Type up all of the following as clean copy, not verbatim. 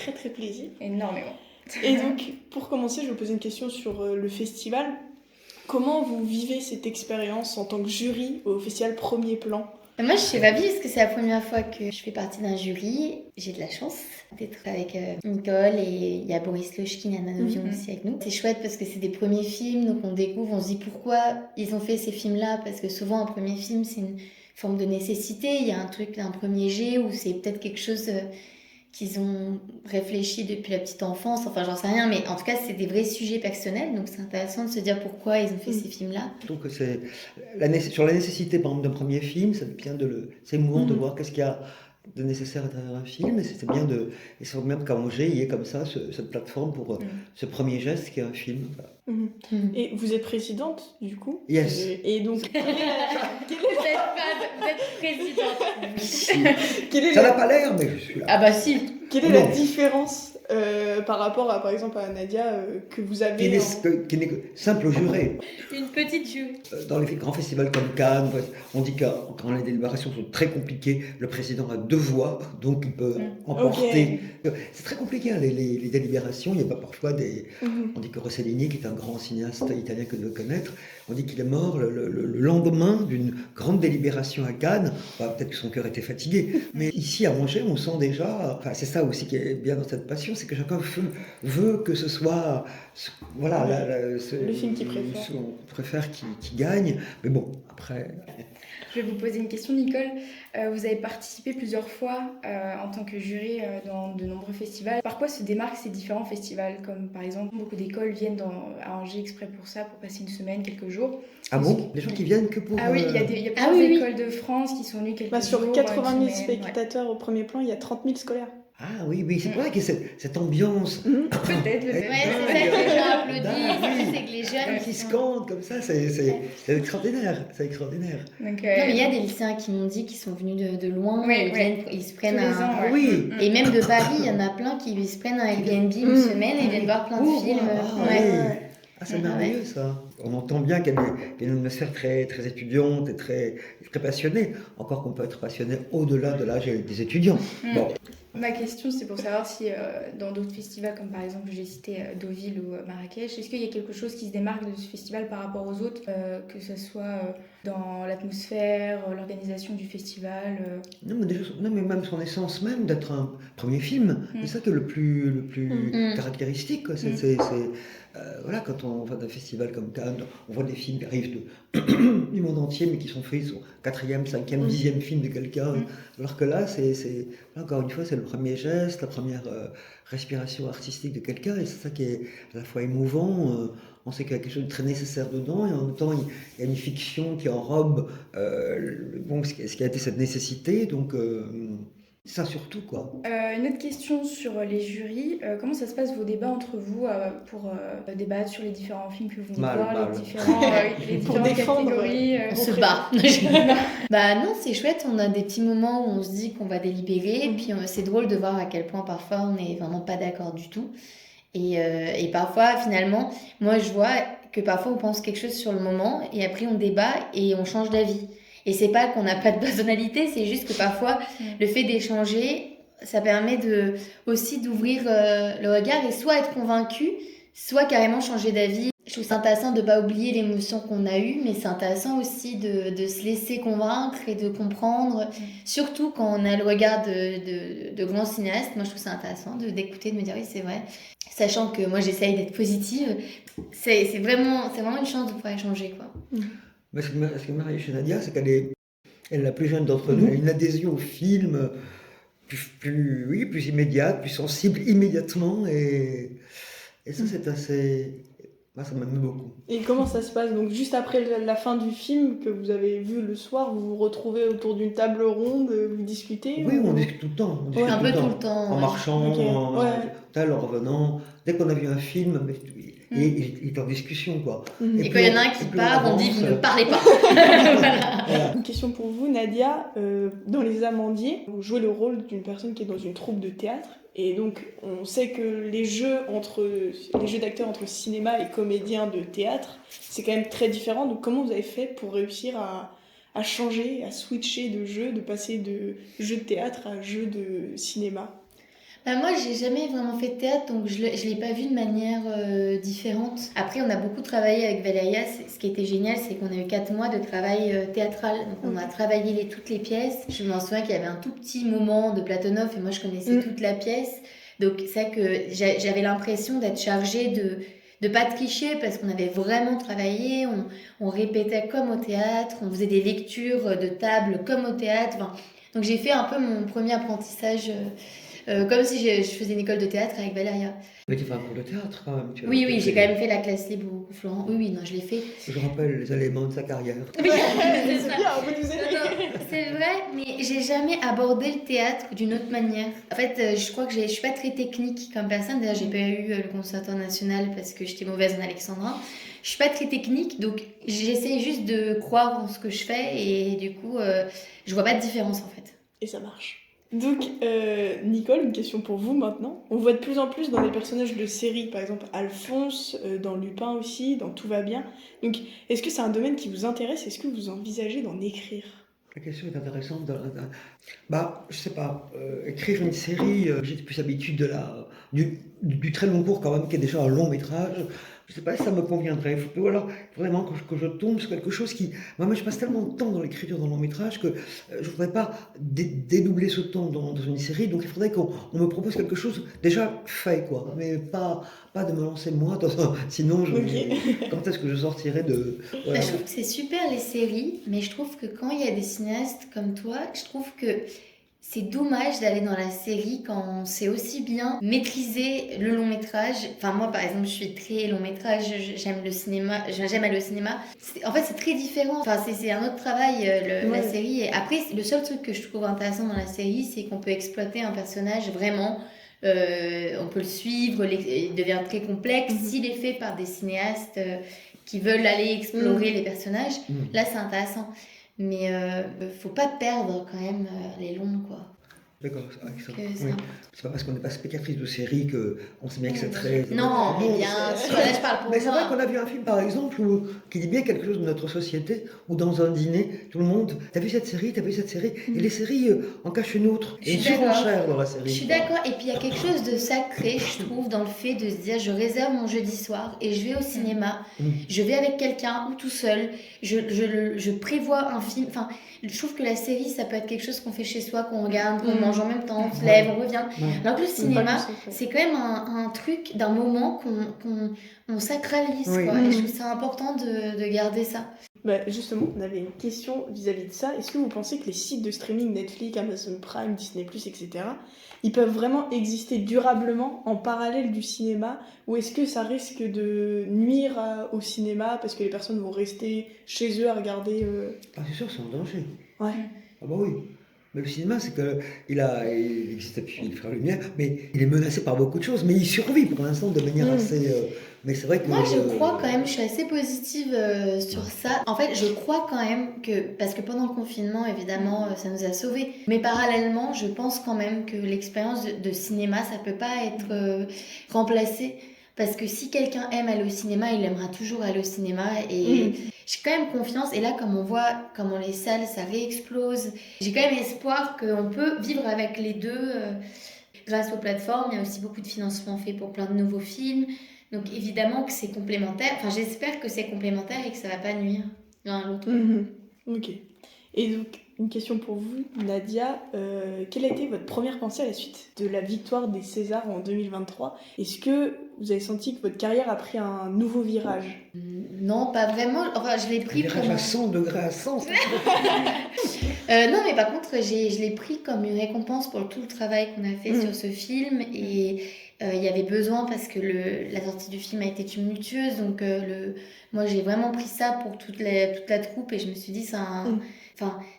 très très plaisir. Énormément. Et donc, pour commencer, je vais vous poser une question sur le festival. Comment vous vivez cette expérience en tant que jury au festival Premier Plan ? Moi, je suis ravie parce que c'est la première fois que je fais partie d'un jury. J'ai de la chance d'être avec Nicole et il y a Boris Lochkin et Anna Novion aussi avec nous. C'est chouette parce que c'est des premiers films, donc on découvre, on se dit pourquoi ils ont fait ces films-là, parce que souvent un premier film, c'est une forme de nécessité. Il y a un truc, un premier jet où c'est peut-être quelque chose qu'ils ont réfléchi depuis la petite enfance, enfin j'en sais rien, mais en tout cas c'est des vrais sujets personnels, donc c'est intéressant de se dire pourquoi ils ont fait ces films-là. Je trouve que c'est sur la nécessité par exemple d'un premier film, c'est émouvant de voir qu'est-ce qu'il y a de nécessaire à travers un film, et c'est bien et c'est même qu'à Angers il y ait comme ça cette plateforme pour ce premier geste qui est un film. Et vous êtes présidente du coup ? Yes. Et donc Vous êtes présidente. Ça n'a pas l'air, mais je suis là. Ah bah si. Quelle est la différence par rapport à, par exemple, à Nadia que vous avez Qui n'est que simple juré. Une petite jury. Dans les grands festivals comme Cannes, on dit que quand les délibérations sont très compliquées, le président a 2 voix, donc il peut emporter. C'est très compliqué, hein, les délibérations. Il y a pas parfois des. On dit que Rossellini, qui est un grand cinéaste italien que de connaître, on dit qu'il est mort le lendemain d'une grande délibération à Cannes. Peut-être que son cœur était fatigué, mais ici à Angers, on sent déjà. Enfin, c'est ça aussi qui est bien dans cette passion, c'est que chacun veut que ce soit, voilà, le film qu'il préfère. On préfère qui gagne. Mais bon, après. Je vais vous poser une question, Nicole. Vous avez participé plusieurs fois en tant que jury dans de nombreux festivals. Par quoi se démarquent ces différents festivals ? Comme par exemple, beaucoup d'écoles viennent à Angers exprès pour ça, pour passer une semaine, quelques jours. Ah bon ? Les gens qui viennent que pour... Ah oui, il y a plusieurs écoles de France qui sont venues quelques jours. Sur 80 000 spectateurs au premier plan, il y a 30 000 scolaires. Ah oui, c'est pour ça qu'il y a cette ambiance. Peut-être. Ouais, c'est ça que les gens applaudissent, c'est que les jeunes qui scandent comme ça, c'est extraordinaire. C'est extraordinaire. Donc, non, mais il y a des lycéens qui m'ont dit qu'ils sont venus de loin, ils se prennent ans, oui. Et même de Paris, il y en a plein qui se prennent un Airbnb une semaine et viennent voir plein de films. C'est merveilleux ça. On entend bien qu'il y a une atmosphère très, très étudiante et très, très passionnée. Encore qu'on peut être passionné au-delà de l'âge des étudiants. Bon. Ma question, c'est pour savoir si dans d'autres festivals, comme par exemple j'ai cité Deauville ou Marrakech, est-ce qu'il y a quelque chose qui se démarque de ce festival par rapport aux autres, que ce soit dans l'atmosphère, l'organisation du festival Non, mais même son essence même d'être un premier film, c'est ça qui est le plus caractéristique. Quoi. Voilà, quand on va d'un festival comme Cannes, on voit des films qui arrivent du monde entier, mais qui sont faits, sont 4e, 5e, 10e film de quelqu'un. Alors que là, encore une fois, c'est le premier geste, la première respiration artistique de quelqu'un, et c'est ça qui est à la fois émouvant. On sait qu'il y a quelque chose de très nécessaire dedans, et en même temps, il y a une fiction qui enrobe ce qui a été cette nécessité. Donc, ça surtout, quoi. Une autre question sur les jurys. Comment ça se passe vos débats entre vous pour débattre sur les différents films que vous venez voir, les différentes catégories On se bat. Non, c'est chouette. On a des petits moments où on se dit qu'on va délibérer. Et puis c'est drôle de voir à quel point parfois on n'est vraiment pas d'accord du tout. Et parfois, finalement, moi je vois que parfois on pense quelque chose sur le moment et après on débat et on change d'avis. Et c'est pas qu'on n'a pas de personnalité, c'est juste que parfois, le fait d'échanger, ça permet aussi d'ouvrir le regard et soit être convaincu, soit carrément changer d'avis. Je trouve ça intéressant de ne pas oublier l'émotion qu'on a eue, mais c'est intéressant aussi de se laisser convaincre et de comprendre, surtout quand on a le regard de grands cinéastes. Moi, je trouve ça intéressant d'écouter, de me dire oui, c'est vrai. Sachant que moi, j'essaye d'être positive, c'est vraiment une chance de pouvoir échanger, quoi. Mais ce qui m'arrive chez Nadia, c'est qu'elle est la plus jeune d'entre nous. Elle a une adhésion au film plus immédiate, plus sensible immédiatement. Et ça, c'est assez... Moi, ça m'aime beaucoup. Et comment ça se passe ? Donc, juste après la fin du film que vous avez vu le soir, vous vous retrouvez autour d'une table ronde, vous discutez ? Oui, on discute tout le temps. Un peu tout le temps. En marchant, en revenant. Dès qu'on a vu un film... il est en discussion, quoi. Et quand il y en a un qui part, on dit vous ne parlez pas. Voilà. Une question pour vous, Nadia. Dans Les Amandiers, vous jouez le rôle d'une personne qui est dans une troupe de théâtre. Et donc, on sait que les jeux d'acteurs entre cinéma et comédiens de théâtre, c'est quand même très différent. Donc, comment vous avez fait pour réussir à changer, à switcher de jeu, de passer de jeu de théâtre à jeu de cinéma ? Bah, moi, j'ai jamais vraiment fait de théâtre, donc je l'ai pas vu de manière différente. Après, on a beaucoup travaillé avec Valéria. Ce qui était génial, c'est qu'on a eu 4 mois de travail théâtral. Donc, on a travaillé toutes les pièces. Je m'en souviens qu'il y avait un tout petit moment de Platonov et moi, je connaissais toute la pièce. Donc, c'est vrai que j'avais l'impression d'être chargée de pas tricher parce qu'on avait vraiment travaillé. On répétait comme au théâtre. On faisait des lectures de table comme au théâtre. Enfin, donc, j'ai fait un peu mon premier apprentissage. Comme si je faisais une école de théâtre avec Valéria. Mais tu fais un cours de théâtre quand même. Oui, j'ai quand même fait la classe libre au Florent. Oui, non, je l'ai fait. Je rappelle les éléments de sa carrière. Oui, C'est bien, vous nous aidez. c'est vrai, mais j'ai jamais abordé le théâtre d'une autre manière. En fait, je crois que je suis pas très technique comme personne. D'ailleurs, j'ai pas eu le Conservatoire national parce que j'étais mauvaise en alexandrin. Je suis pas très technique, donc j'essaie juste de croire en ce que je fais et du coup, je vois pas de différence en fait. Et ça marche. Donc, Nicole, une question pour vous maintenant. On voit de plus en plus dans des personnages de séries, par exemple Alphonse, dans Lupin aussi, dans Tout va bien. Donc, est-ce que c'est un domaine qui vous intéresse? Est-ce que vous envisagez d'en écrire? La question est intéressante. Je sais pas. Écrire une série, j'ai plus l'habitude du très long cours quand même, qui est déjà un long métrage. Je sais pas si ça me conviendrait. Ou alors, vraiment, que je tombe sur quelque chose qui... Moi, je passe tellement de temps dans l'écriture d'un long métrage que je voudrais pas dédoubler ce temps dans une série. Donc, il faudrait qu'on me propose quelque chose déjà fait, quoi. Mais pas de me lancer moi. Sinon, quand est-ce que je sortirai de... Voilà. Je trouve que c'est super les séries, mais je trouve que quand il y a des cinéastes comme toi, je trouve que c'est dommage d'aller dans la série quand on sait aussi bien maîtriser le long métrage. Enfin, moi, par exemple, je suis très long métrage, j'aime le cinéma, j'aime aller au cinéma. En fait, c'est très différent. Enfin, c'est un autre travail, la série. Et après, le seul truc que je trouve intéressant dans la série, c'est qu'on peut exploiter un personnage vraiment. On peut le suivre, il devient très complexe. S'il est fait par des cinéastes qui veulent aller explorer les personnages, là, c'est intéressant. Mais faut pas perdre quand même les longs, quoi. D'accord, oui. C'est pas parce qu'on n'est pas spectatrice de série qu'on sait bien que c'est très... Non, mais bien sûr, là je parle pour moi. Mais c'est vrai qu'on a vu un film par exemple qui dit bien quelque chose de notre société, où dans un dîner, tout le monde, t'as vu cette série, et les séries en cachent une autre, et une surenchère dans la série. Je suis d'accord, et puis il y a quelque chose de sacré, je trouve, dans le fait de se dire, je réserve mon jeudi soir, et je vais au cinéma, je vais avec quelqu'un, ou tout seul, je prévois un film, enfin, je trouve que la série, ça peut être quelque chose qu'on fait chez soi, qu'on regarde, qu'on mange en même temps, on se lève, on revient. Alors que le cinéma, c'est quand même un truc d'un moment qu'on sacralise, quoi. Et je trouve ça important de garder ça. Bah justement, on avait une question vis-à-vis de ça. Est-ce que vous pensez que les sites de streaming Netflix, Amazon Prime, Disney+, etc., ils peuvent vraiment exister durablement en parallèle du cinéma, ou est-ce que ça risque de nuire au cinéma parce que les personnes vont rester chez eux à regarder Ah, c'est sûr, c'est en danger. Ouais. Ah bah oui. Mais le cinéma, c'est qu'il existe depuis le Frères Lumière, mais il est menacé par beaucoup de choses, mais il survit pour l'instant de manière assez... mais c'est vrai que... Moi, je crois quand même, je suis assez positive sur ça. En fait, je crois quand même que... Parce que pendant le confinement, évidemment, ça nous a sauvés. Mais parallèlement, je pense quand même que l'expérience de cinéma, ça peut pas être remplacé. Parce que si quelqu'un aime aller au cinéma, il aimera toujours aller au cinéma. Et j'ai quand même confiance. Et là, comme on voit comment les salles, ça réexplose, j'ai quand même espoir qu'on peut vivre avec les deux. Grâce aux plateformes, il y a aussi beaucoup de financement fait pour plein de nouveaux films. Donc évidemment que c'est complémentaire. Enfin, j'espère que c'est complémentaire et que ça va pas nuire l'un à l'autre. Ok. Et donc, une question pour vous, Nadia. Quelle a été votre première pensée à la suite de la victoire des Césars en 2023 ? Est-ce que vous avez senti que votre carrière a pris un nouveau virage ? Non, pas vraiment. Enfin, je l'ai pris pour... Un virage à 100 degrés à 100, ça non, mais par contre, je l'ai pris comme une récompense pour tout le travail qu'on a fait sur ce film. Et il y avait besoin parce que la sortie du film a été tumultueuse. Donc, moi, j'ai vraiment pris ça pour toute la troupe. Et je me suis dit,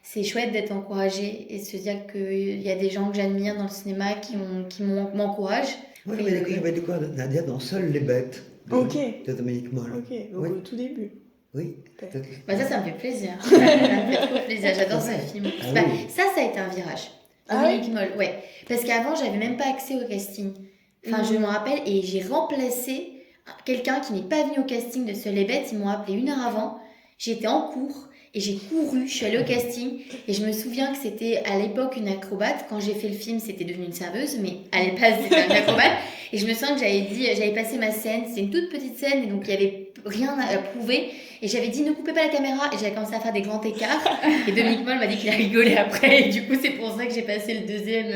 c'est chouette d'être encouragée et de se dire qu'il y a des gens que j'admire dans le cinéma qui m'encouragent. Oui, j'avais découvert Nadia dans Seules les bêtes de Dominique Moll. Ok, donc au tout début. Oui. Bah ça me fait plaisir. Ça me fait trop plaisir. J'adore ce film. Ça a été un virage. Dominique Moll, ouais. Parce qu'avant, j'avais même pas accès au casting. Enfin, je me rappelle, et j'ai remplacé quelqu'un qui n'est pas venu au casting de Seules les bêtes. Ils m'ont appelé 1 heure avant. J'étais en cours. Et j'ai couru, je suis allée au casting et je me souviens que c'était à l'époque une acrobate. Quand j'ai fait le film, c'était devenu une serveuse, mais à l'époque, c'était une acrobate. Et je me souviens que j'avais passé ma scène, c'était une toute petite scène et donc il n'y avait rien à prouver. Et j'avais dit ne coupez pas la caméra et j'avais commencé à faire des grands écarts. Et Dominique Moll m'a dit qu'il a rigolé après. Et du coup, c'est pour ça que j'ai passé le deuxième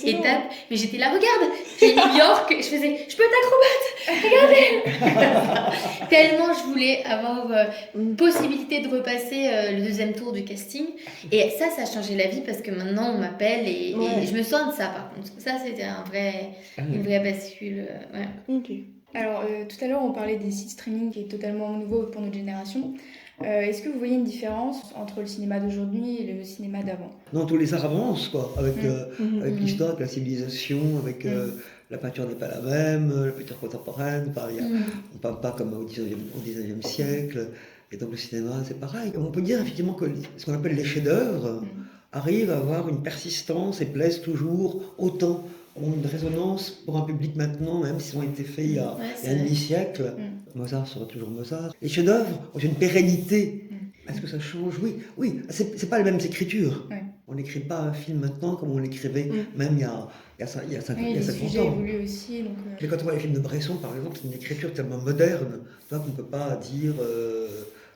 étape. Mais j'étais là, regarde, j'ai New York, je faisais je peux être acrobate, regardez. Tellement je voulais avoir une possibilité de repasser le deuxième tour du casting. Et ça a changé la vie parce que maintenant on m'appelle et je me sens de ça par contre. Ça, c'était une vraie bascule. Ok. Alors, tout à l'heure, on parlait des sites streaming qui est totalement nouveau pour notre génération. Est-ce que vous voyez une différence entre le cinéma d'aujourd'hui et le cinéma d'avant ? Non, tous les arts avancent, quoi, avec l'histoire, avec la civilisation, avec la peinture n'est pas la même, la peinture contemporaine, on ne parle pas comme au 19e siècle, et donc le cinéma, c'est pareil. On peut dire effectivement que ce qu'on appelle les chefs-d'œuvre arrivent à avoir une persistance et plaisent toujours autant. Ont une résonance pour un public maintenant, même s'ils ont été faits il y a un demi-siècle. Mozart sera toujours Mozart. Les chefs-d'œuvre ont une pérennité. Est-ce que ça change ? Oui. C'est pas les mêmes écritures. On n'écrit pas un film maintenant comme on l'écrivait même il y a 50 ans. Les sujets évoluent aussi. Mais quand on voit les films de Bresson, par exemple, c'est une écriture tellement moderne qu'on ne peut pas dire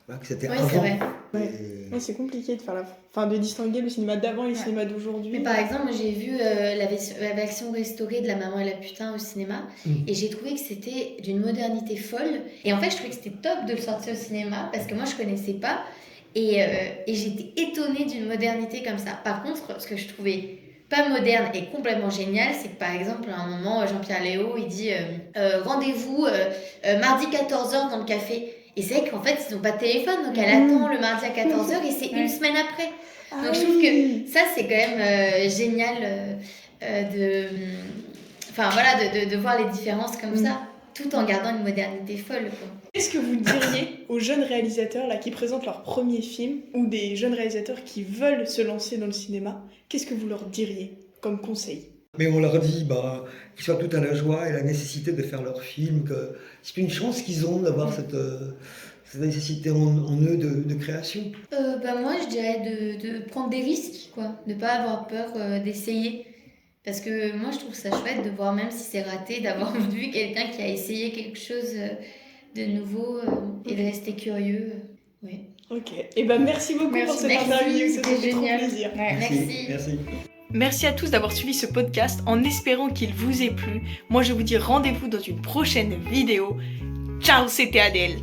que c'était avant. C'est vrai. Ouais, c'est compliqué de distinguer le cinéma d'avant et le cinéma d'aujourd'hui. Mais par exemple, j'ai vu la version restaurée de La Maman et la Putain au cinéma et j'ai trouvé que c'était d'une modernité folle. Et en fait, je trouvais que c'était top de le sortir au cinéma parce que moi, je connaissais pas et j'étais étonnée d'une modernité comme ça. Par contre, ce que je trouvais pas moderne et complètement génial, c'est que par exemple, à un moment, Jean-Pierre Léaud, il dit rendez-vous mardi 14h dans le café. Et c'est vrai qu'en fait, ils n'ont pas de téléphone, donc elle attend le mardi à 14h et c'est une semaine après. Donc je trouve que ça, c'est quand même génial de voir les différences comme ça, tout en gardant une modernité folle, quoi. Qu'est-ce que vous diriez aux jeunes réalisateurs là, qui présentent leur premier film ou des jeunes réalisateurs qui veulent se lancer dans le cinéma ? Qu'est-ce que vous leur diriez comme conseil ? Mais on leur dit qu'ils soient tout à la joie et la nécessité de faire leur film, que c'est une chance qu'ils ont d'avoir cette nécessité en eux de création. Moi, je dirais de prendre des risques, quoi. De ne pas avoir peur d'essayer. Parce que moi, je trouve ça chouette de voir, même si c'est raté, d'avoir vu quelqu'un qui a essayé quelque chose de nouveau et de rester curieux. Oui. Ok. Et merci beaucoup pour cette interview, c'était trop plaisir. Merci. Merci à tous d'avoir suivi ce podcast en espérant qu'il vous ait plu. Moi, je vous dis rendez-vous dans une prochaine vidéo. Ciao, c'était Adèle.